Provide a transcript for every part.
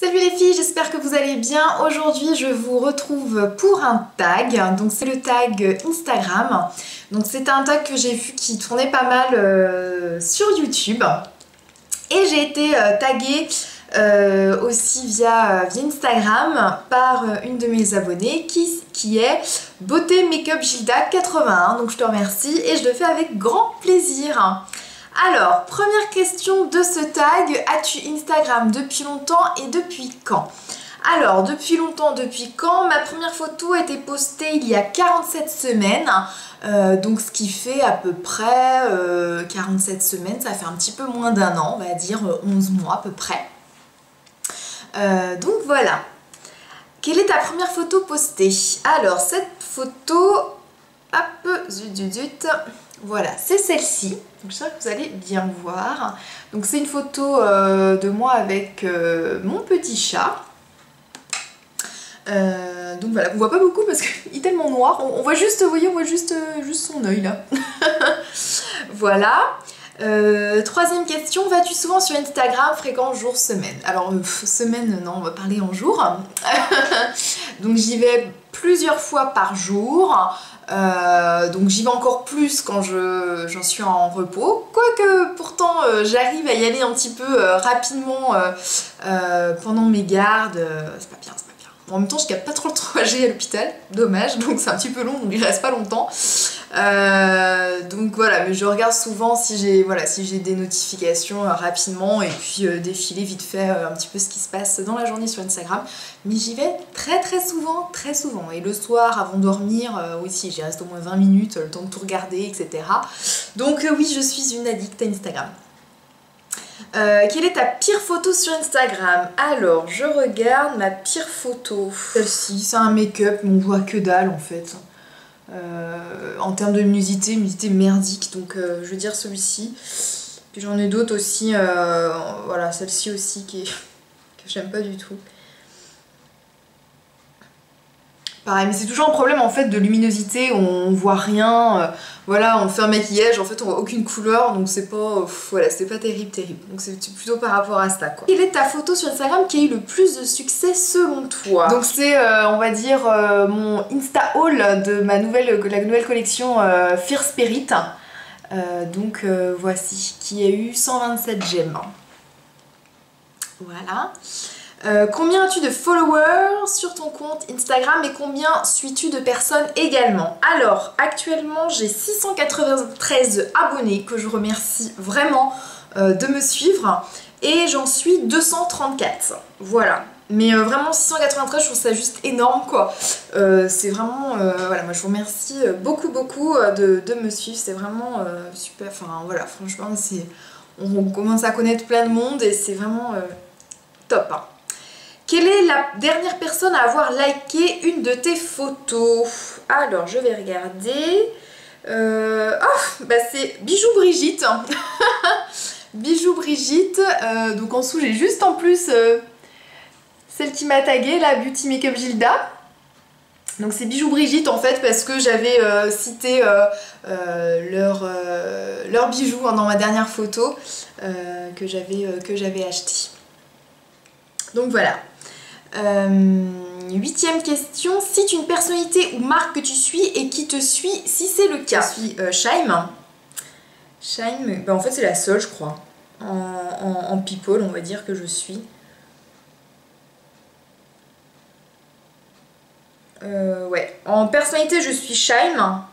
Salut les filles, j'espère que vous allez bien. Aujourd'hui je vous retrouve pour un tag, donc c'est le tag Instagram. Donc c'est un tag que j'ai vu qui tournait pas mal sur YouTube. Et j'ai été taguée aussi via Instagram par une de mes abonnées qui est Beauté Make-up Gilda 81. Donc je te remercie et je le fais avec grand plaisir. Alors, première question de ce tag, as-tu Instagram depuis longtemps et depuis quand? Alors, depuis longtemps, depuis quand? Ma première photo a été postée il y a 47 semaines, donc ce qui fait à peu près 47 semaines, ça fait un petit peu moins d'un an, on va dire 11 mois à peu près. Donc voilà. Quelle est ta première photo postée? Alors, cette photo, hop, zut, voilà, c'est celle-ci. Donc j'espère que vous allez bien voir. Donc c'est une photo de moi avec mon petit chat. Donc voilà, on voit pas beaucoup parce qu'il est tellement noir. On voit juste, vous voyez, on voit juste son œil là. Voilà. Troisième question, vas-tu souvent sur Instagram, fréquent, jour, semaine? Alors semaine, non, on va parler en jour. Donc j'y vais plusieurs fois par jour. Donc j'y vais encore plus quand j'en suis en repos, quoique pourtant j'arrive à y aller un petit peu rapidement pendant mes gardes, c'est pas bien, c'est pas bien. En même temps je capte pas trop le trajet à l'hôpital, dommage, donc c'est un petit peu long, donc il reste pas longtemps. Donc voilà, mais je regarde souvent si j'ai des notifications rapidement et puis défiler vite fait un petit peu ce qui se passe dans la journée sur Instagram. Mais j'y vais très souvent. Et le soir avant de dormir aussi, j'y reste au moins 20 minutes, le temps de tout regarder, etc. Donc oui, je suis une addict à Instagram. Quelle est ta pire photo sur Instagram? Alors, je regarde ma pire photo. Celle-ci, c'est un make-up, mais on voit que dalle en fait. En termes de luminosité merdique, donc je veux dire celui-ci. Puis j'en ai d'autres aussi, voilà, celle-ci aussi que j'aime pas du tout. Pareil, mais c'est toujours un problème en fait de luminosité, on voit rien, voilà, on fait un maquillage, en fait on voit aucune couleur, donc c'est pas, voilà, c'est pas terrible. Donc c'est plutôt par rapport à ça, quoi. Quelle est ta photo sur Instagram qui a eu le plus de succès selon toi? Donc c'est, on va dire, mon Insta haul de la nouvelle collection Fierce Spirit. Donc voici, qui a eu 127 j'aime. Voilà. Combien as-tu de followers sur ton compte Instagram et combien suis-tu de personnes également? Alors actuellement j'ai 693 abonnés que je remercie vraiment de me suivre et j'en suis 234, voilà. Mais vraiment 693, je trouve ça juste énorme quoi. C'est vraiment, voilà, moi je vous remercie beaucoup de me suivre, c'est vraiment super, enfin voilà, franchement on commence à connaître plein de monde et c'est vraiment top, hein. Quelle est la dernière personne à avoir liké une de tes photos? Alors, je vais regarder. Oh, bah c'est Bijou Brigitte. Bijou Brigitte. Donc en dessous, j'ai juste en plus celle qui m'a taguée, la Beauty Make-up Gilda. Donc c'est Bijou Brigitte en fait parce que j'avais cité leurs bijoux dans ma dernière photo que j'avais acheté. Donc voilà. 8e question, cite une personnalité ou marque que tu suis et qui te suit si c'est le cas. Je suis Shaim. Shaim, ben en fait c'est la seule je crois. En people on va dire que je suis. Ouais. En personnalité je suis Shaim.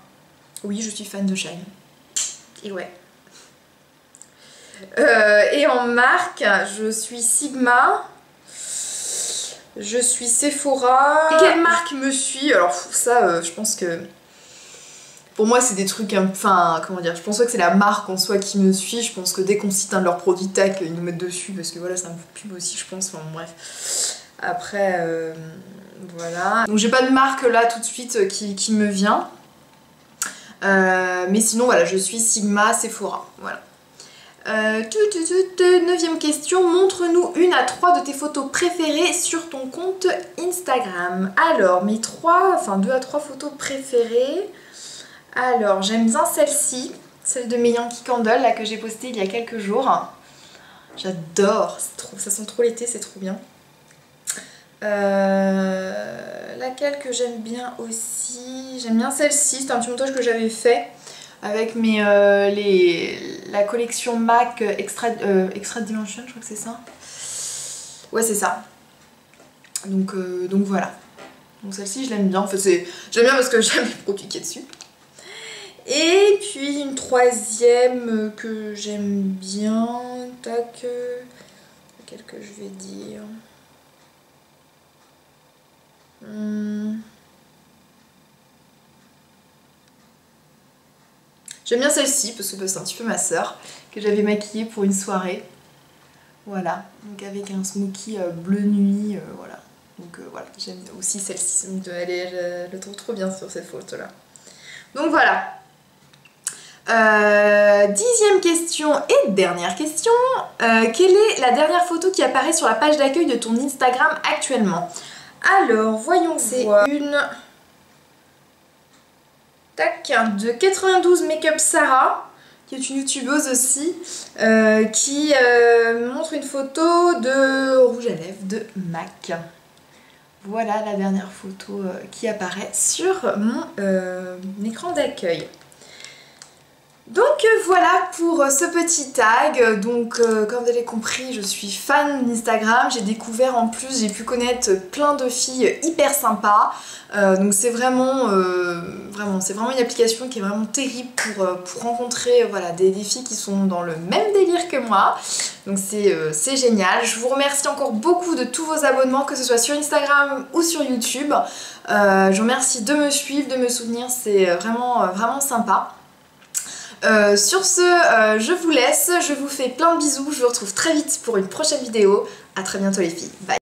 Oui je suis fan de Shaim. Et ouais. Et en marque je suis Sigma. Je suis Sephora. Et quelle marque me suit? Alors ça, je pense que pour moi c'est des trucs, enfin comment dire, je pense pas que c'est la marque en soi qui me suit. Je pense que dès qu'on cite un de leurs produits tac, ils nous mettent dessus parce que voilà, c'est un pub aussi je pense. Enfin bref. Après voilà. Donc j'ai pas de marque là tout de suite qui me vient. Mais sinon voilà, je suis Sigma, Sephora. Voilà. 9e question, montre-nous 1 à 3 de tes photos préférées sur ton compte Instagram. Alors, mes 2 à 3 photos préférées. Alors, j'aime bien celle-ci, celle de mes Yankee Candle, là, que j'ai postée il y a quelques jours. J'adore, ça sent trop l'été, c'est trop bien. Laquelle que j'aime bien aussi, j'aime bien celle-ci, c'est un petit montage que j'avais fait avec la collection MAC Extra Dimension, je crois que c'est ça. Ouais, c'est ça. Donc voilà. Donc celle-ci, je l'aime bien. Enfin, j'aime bien parce que j'aime les produits qui est dessus. Et puis une troisième que j'aime bien. Tac. Laquelle que je vais dire. J'aime bien celle-ci parce que c'est un petit peu ma sœur que j'avais maquillée pour une soirée. Voilà, donc avec un smoky bleu nuit, voilà. Donc voilà, j'aime aussi celle-ci, je le trouve trop bien sur cette photo là. Donc voilà. 10e question et dernière question. Quelle est la dernière photo qui apparaît sur la page d'accueil de ton Instagram actuellement? Alors, voyons, c'est une... Tac, de 92 Makeup Sarah, qui est une youtubeuse aussi, qui montre une photo de rouge à lèvres de MAC. Voilà la dernière photo qui apparaît sur mon écran d'accueil. Donc voilà pour ce petit tag. Donc comme vous avez compris, je suis fan d'Instagram. J'ai découvert en plus, j'ai pu connaître plein de filles hyper sympas. Donc c'est vraiment une application qui est vraiment terrible pour rencontrer voilà, des filles qui sont dans le même délire que moi. Donc c'est génial. Je vous remercie encore beaucoup de tous vos abonnements, que ce soit sur Instagram ou sur YouTube. Je vous remercie de me suivre, de me soutenir, c'est vraiment sympa. Sur ce, je vous laisse, je vous fais plein de bisous, je vous retrouve très vite pour une prochaine vidéo. À très bientôt les filles, bye!